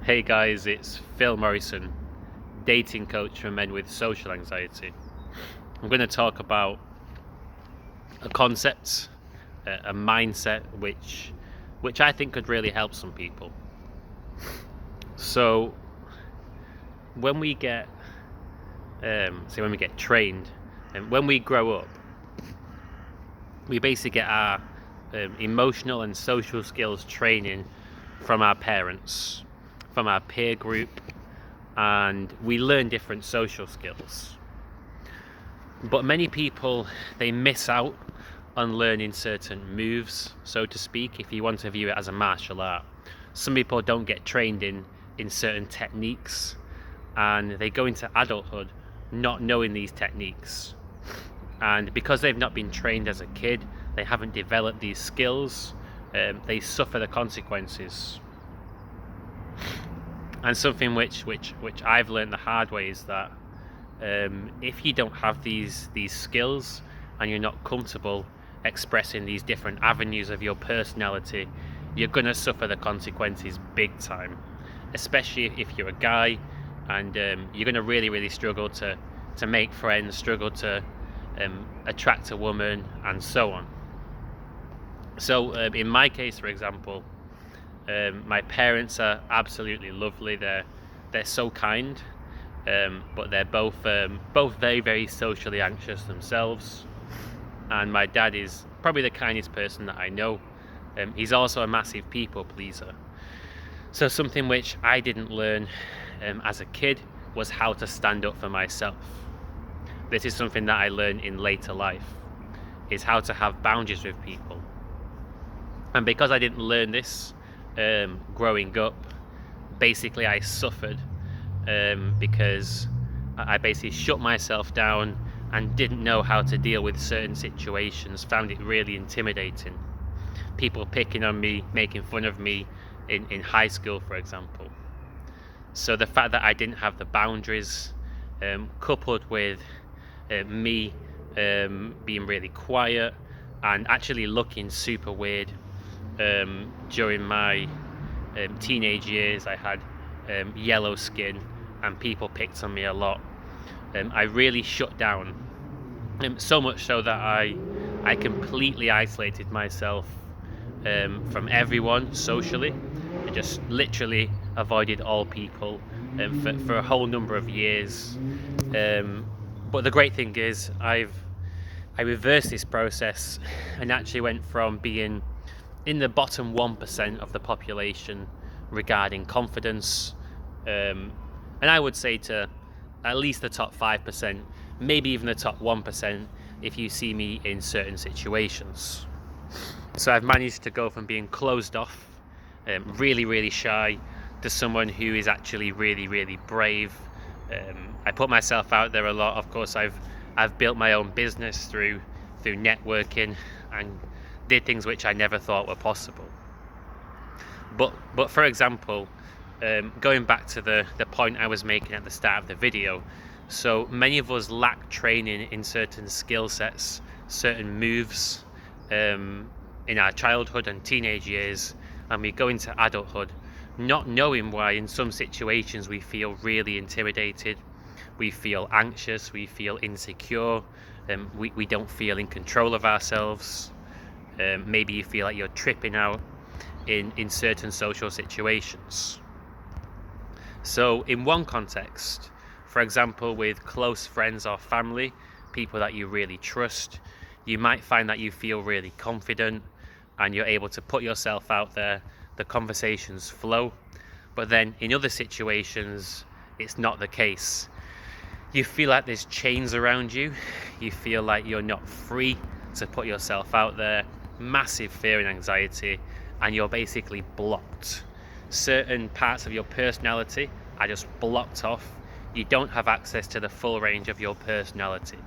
Hey guys, it's Phil Morrison, dating coach for men with social anxiety. I'm going to talk about a concept, a mindset which I think could really help some people. So when we get trained, and when we grow up, we basically get our emotional and social skills training from our parents, from our peer group, and we learn different social skills. But many people, they miss out on learning certain moves, so to speak, if you want to view it as a martial art. Some people don't get trained in certain techniques, and they go into adulthood not knowing these techniques. And because they've not been trained as a kid, they haven't developed these skills, they suffer the consequences. And something which I've learned the hard way is that if you don't have these skills and you're not comfortable expressing these different avenues of your personality, you're going to suffer the consequences big time, especially if you're a guy, and you're going to really struggle to make friends, struggle to attract a woman, and so on. So in my case, for example, my parents are absolutely lovely. They're so kind, but they're both very socially anxious themselves. And my dad is probably the kindest person that I know. He's also a massive people pleaser. So something which I didn't learn as a kid was how to stand up for myself. This is something that I learned in later life, is how to have boundaries with people. And because I didn't learn this growing up, basically I suffered because I basically shut myself down and didn't know how to deal with certain situations, found it really intimidating. People picking on me, making fun of me in high school, for example. So the fact that I didn't have the boundaries, coupled with me being really quiet and actually looking super weird. During my teenage years, I had yellow skin and people picked on me a lot. I really shut down, so much so that I completely isolated myself from everyone socially. I just literally avoided all people for a whole number of years. But the great thing is I reversed this process and actually went from being in the bottom 1% of the population regarding confidence, and I would say to at least the top 5%, maybe even the top 1% if you see me in certain situations. So I've managed to go from being closed off, really shy, to someone who is actually really brave. I put myself out there a lot. Of course, I've built my own business through networking and did things which I never thought were possible. But for example, going back to the point I was making at the start of the video, so many of us lack training in certain skill sets, certain moves in our childhood and teenage years, and we go into adulthood not knowing why in some situations we feel really intimidated, we feel anxious, we feel insecure, we don't feel in control of ourselves. Maybe you feel like you're tripping out in certain social situations. So in one context, for example, with close friends or family, people that you really trust, you might find that you feel really confident and you're able to put yourself out there, the conversations flow. But then in other situations, it's not the case. You feel like there's chains around you, you feel like you're not free to put yourself out there, massive fear and anxiety, and you're basically blocked. Certain parts of your personality are just blocked off. You don't have access to the full range of your personality.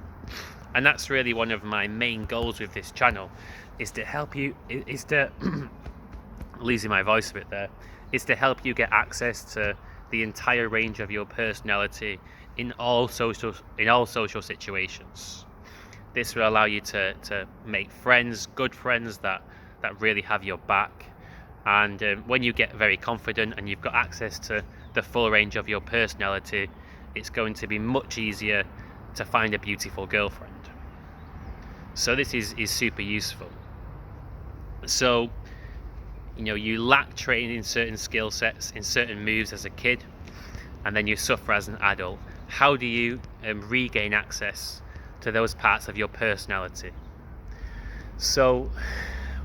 And that's really one of my main goals with this channel, is to help you, losing my voice a bit there, is to help you get access to the entire range of your personality in all social situations. This will allow you to make friends, good friends that really have your back, And when you get very confident and you've got access to the full range of your personality, it's going to be much easier to find a beautiful girlfriend. So this is super useful. So, you lack training in certain skill sets, in certain moves as a kid, and then you suffer as an adult. How do you regain access to those parts of your personality? So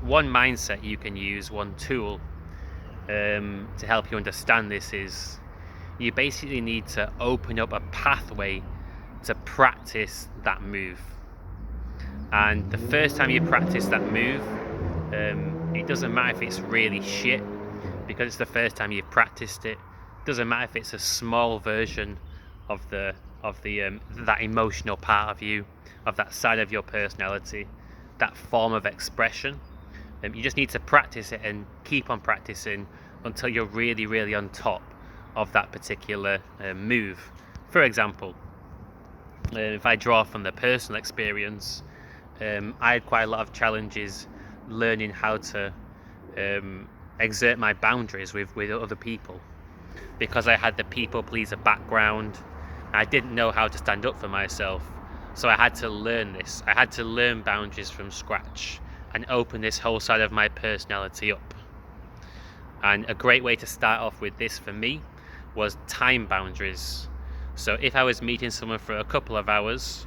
one mindset you can use, one tool to help you understand this, is you basically need to open up a pathway to practice that move. And the first time you practice that move, it doesn't matter if it's really shit, because it's the first time you've practiced it. Doesn't matter if it's a small version of that emotional part of you, of that side of your personality, that form of expression. You just need to practice it and keep on practicing until you're really, really on top of that particular move. For example, if I draw from the personal experience, I had quite a lot of challenges learning how to exert my boundaries with other people, because I had the people pleaser background. I didn't know how to stand up for myself, so I had to learn this. I had to learn boundaries from scratch and open this whole side of my personality up. And a great way to start off with this for me was time boundaries. So if I was meeting someone for a couple of hours,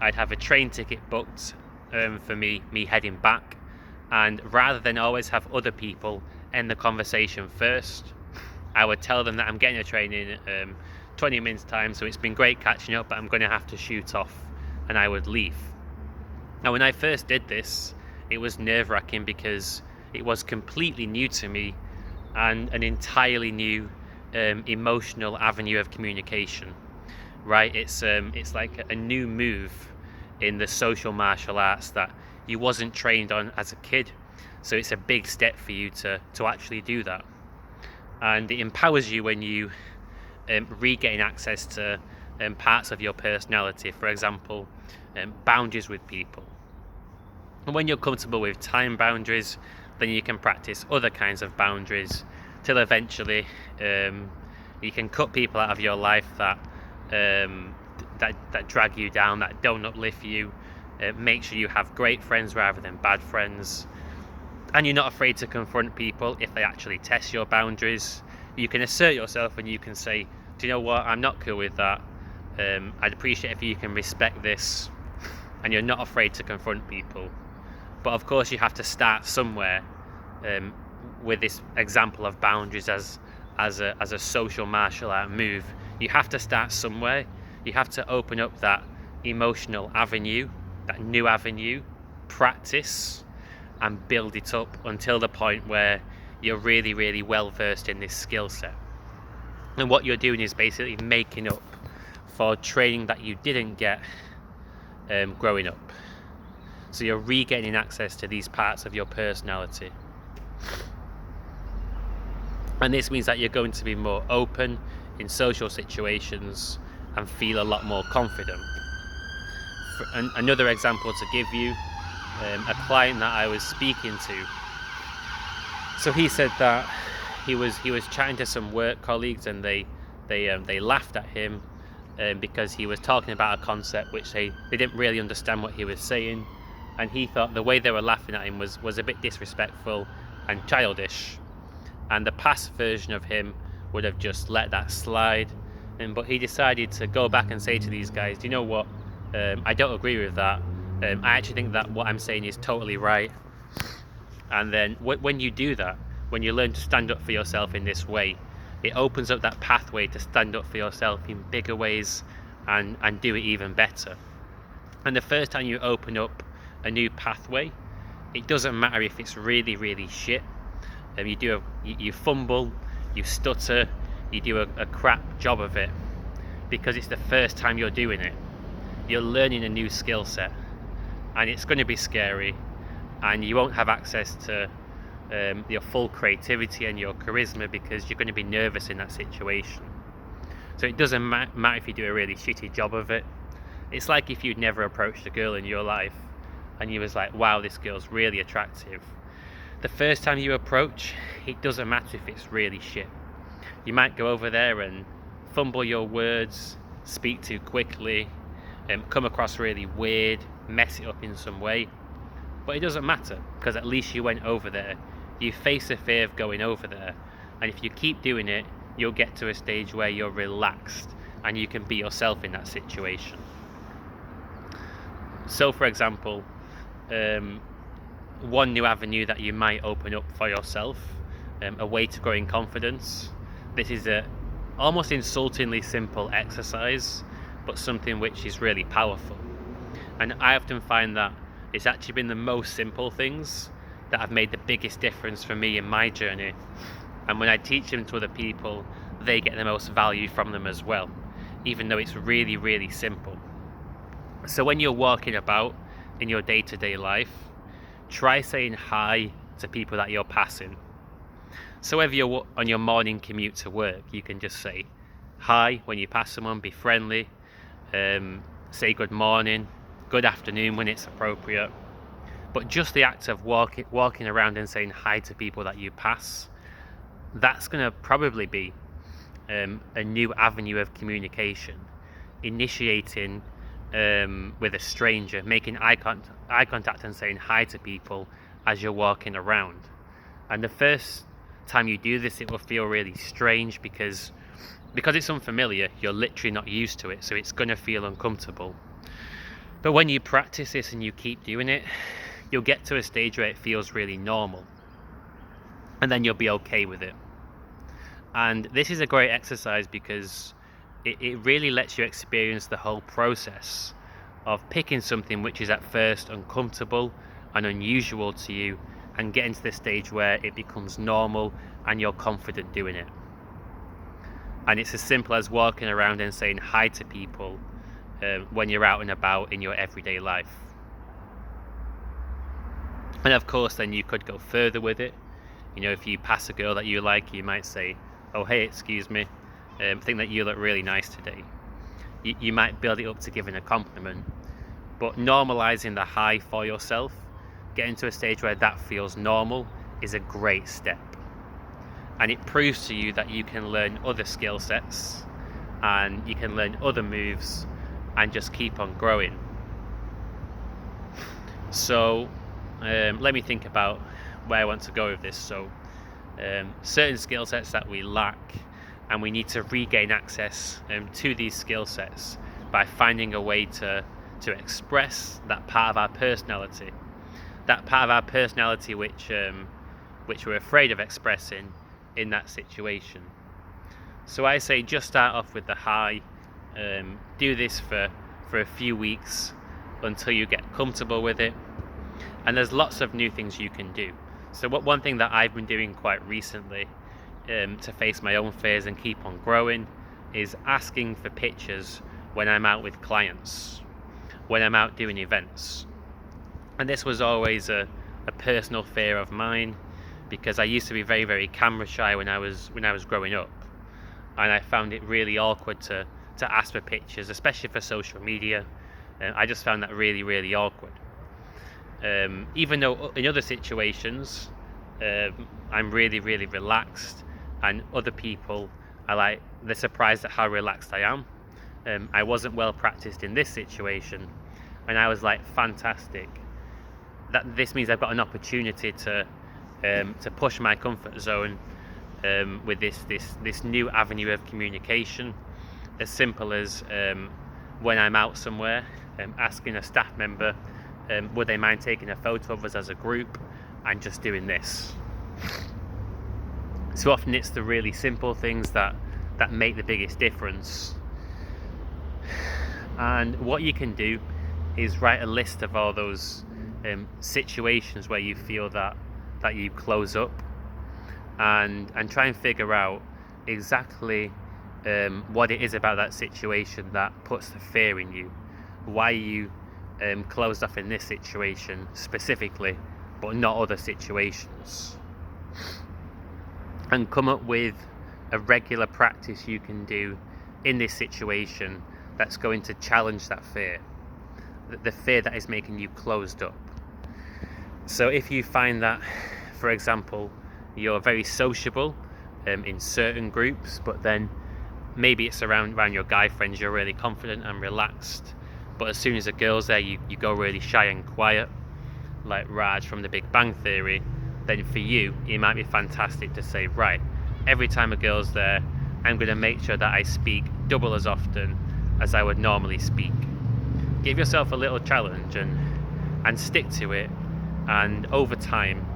I'd have a train ticket booked for me heading back, and rather than always have other people end the conversation first, I would tell them that I'm getting a train in 20 minutes time, so it's been great catching up, but I'm going to have to shoot off, and I would leave. Now, when I first did this, it was nerve-wracking because it was completely new to me and an entirely new emotional avenue of communication, right? It's like a new move in the social martial arts that you wasn't trained on as a kid, so it's a big step for you to actually do that. And it empowers you when you regain access to parts of your personality, for example, boundaries with people. And when you're comfortable with time boundaries, then you can practice other kinds of boundaries till eventually you can cut people out of your life that drag you down, that don't uplift you. Make sure you have great friends rather than bad friends, and you're not afraid to confront people if they actually test your boundaries. You can assert yourself and you can say, do you know what, I'm not cool with that. I'd appreciate if you can respect this, and you're not afraid to confront people. But of course you have to start somewhere with this example of boundaries as a social martial art move. You have to start somewhere. You have to open up that emotional avenue, that new avenue, practice and build it up until the point where you're really, really well versed in this skill set. And what you're doing is basically making up for training that you didn't get growing up. So you're regaining access to these parts of your personality. And this means that you're going to be more open in social situations and feel a lot more confident. Another example to give you, a client that I was speaking to. So he said that he was chatting to some work colleagues, and they laughed at him because he was talking about a concept which they didn't really understand what he was saying, and he thought the way they were laughing at him was a bit disrespectful and childish. And the past version of him would have just let that slide, but he decided to go back and say to these guys, do you know what, I don't agree with that. I actually think that what I'm saying is totally right. And then when you do that, when you learn to stand up for yourself in this way, it opens up that pathway to stand up for yourself in bigger ways and do it even better. And the first time you open up a new pathway, it doesn't matter if it's really, really shit. You fumble, you stutter, you do a crap job of it, because it's the first time you're doing it. You're learning a new skill set, and it's going to be scary, and you won't have access to your full creativity and your charisma because you're going to be nervous in that situation. So it doesn't matter if you do a really shitty job of it. It's like if you'd never approached a girl in your life and you was like, wow, this girl's really attractive. The first time you approach, it doesn't matter if it's really shit. You might go over there and fumble your words, speak too quickly, come across really weird, mess it up in some way. But it doesn't matter, because at least you went over there. You face the fear of going over there. And if you keep doing it, you'll get to a stage where you're relaxed and you can be yourself in that situation. So for example, one new avenue that you might open up for yourself, a way to grow in confidence. This is a almost insultingly simple exercise, but something which is really powerful. And I often find that it's actually been the most simple things that have made the biggest difference for me in my journey. And when I teach them to other people, they get the most value from them as well, even though it's really, really simple. So when you're walking about in your day-to-day life, try saying hi to people that you're passing. So whether you're on your morning commute to work, you can just say hi when you pass someone, be friendly, say good morning, good afternoon when it's appropriate. But just the act of walking around and saying hi to people that you pass, that's going to probably be a new avenue of communication. Initiating with a stranger, making eye contact and saying hi to people as you're walking around. And the first time you do this, it will feel really strange because it's unfamiliar. You're literally not used to it, so it's going to feel uncomfortable. But when you practice this and you keep doing it, you'll get to a stage where it feels really normal, and then you'll be okay with it. And this is a great exercise because it really lets you experience the whole process of picking something which is at first uncomfortable and unusual to you, and getting to the stage where it becomes normal and you're confident doing it. And it's as simple as walking around and saying hi to people when you're out and about in your everyday life. And of course, then you could go further with it. You know, if you pass a girl that you like, you might say, "Oh, hey, excuse me, I think that you look really nice today." You might build it up to giving a compliment, but normalizing the hi for yourself, getting to a stage where that feels normal, is a great step. And it proves to you that you can learn other skill sets and you can learn other moves and just keep on growing. So let me think about where I want to go with this. So certain skill sets that we lack, and we need to regain access to these skill sets by finding a way to express that part of our personality, which we're afraid of expressing in that situation. So I say just start off with the hi. Do this for a few weeks until you get comfortable with it. And there's lots of new things you can do. So one thing that I've been doing quite recently to face my own fears and keep on growing is asking for pictures when I'm out with clients, when I'm out doing events. And this was always a personal fear of mine, because I used to be very, very camera shy when I was growing up, and I found it really awkward to ask for pictures, especially for social media. I just found that really, really awkward. Even though in other situations I'm really, really relaxed, and other people they're surprised at how relaxed I am. I wasn't well practiced in this situation, and I was like, fantastic. That this means I've got an opportunity to push my comfort zone with this new avenue of communication. As simple as when I'm out somewhere, asking a staff member would they mind taking a photo of us as a group, and just doing this. So often it's the really simple things that make the biggest difference. And what you can do is write a list of all those situations where you feel that you close up, and try and figure out exactly what it is about that situation that puts the fear in you. Why you closed off in this situation specifically, but not other situations. And come up with a regular practice you can do in this situation that's going to challenge that fear, the fear that is making you closed up. So if you find that for example, you're very sociable in certain groups, but then maybe it's around your guy friends, you're really confident and relaxed, but as soon as a girl's there, you go really shy and quiet, like Raj from The Big Bang Theory. Then for you, it might be fantastic to say, right, every time a girl's there, I'm going to make sure that I speak double as often as I would normally speak. Give yourself a little challenge and stick to it, and over time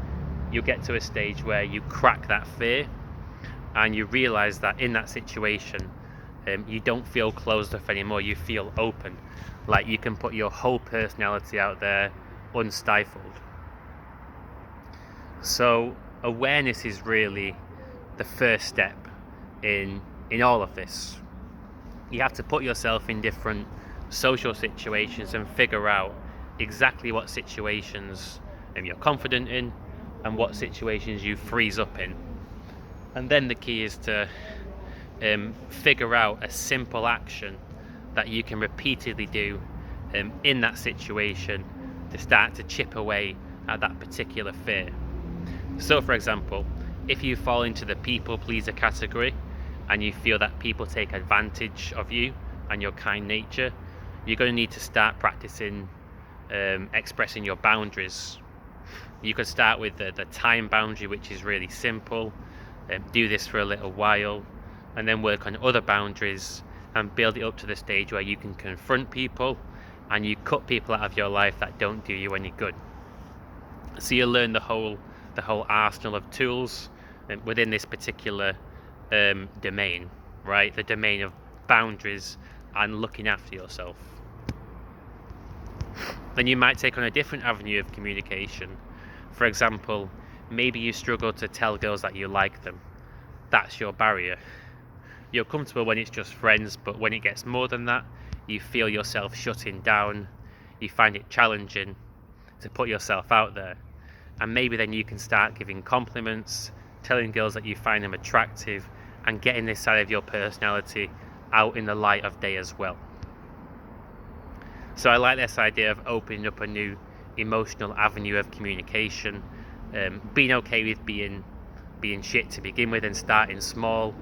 you'll get to a stage where you crack that fear and you realize that in that situation you don't feel closed off anymore, you feel open, like you can put your whole personality out there unstifled. So awareness is really the first step in all of this. You have to put yourself in different social situations and figure out exactly what situations you're confident in and what situations you freeze up in. And then the key is to figure out a simple action that you can repeatedly do in that situation to start to chip away at that particular fear. So for example, if you fall into the people pleaser category and you feel that people take advantage of you and your kind nature, you're going to need to start practicing expressing your boundaries. You could start with the time boundary, which is really simple. Do this for a little while and then work on other boundaries and build it up to the stage where you can confront people and you cut people out of your life that don't do you any good. So you learn the whole arsenal of tools within this particular domain, right? The domain of boundaries and looking after yourself. Then you might take on a different avenue of communication. For example, maybe you struggle to tell girls that you like them. That's your barrier. You're comfortable when it's just friends, but when it gets more than that, you feel yourself shutting down. You find it challenging to put yourself out there. And maybe then you can start giving compliments, telling girls that you find them attractive, and getting this side of your personality out in the light of day as well. So I like this idea of opening up a new emotional avenue of communication, being okay with being shit to begin with and starting small,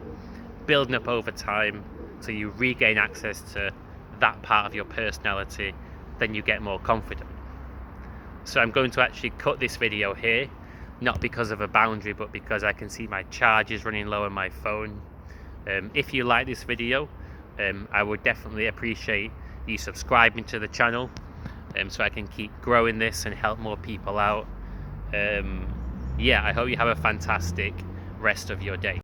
building up over time so you regain access to that part of your personality, then you get more confident. So I'm going to actually cut this video here, not because of a boundary, but because I can see my charge is running low on my phone. If you like this video, I would definitely appreciate you subscribing to the channel so I can keep growing this and help more people out. I hope you have a fantastic rest of your day.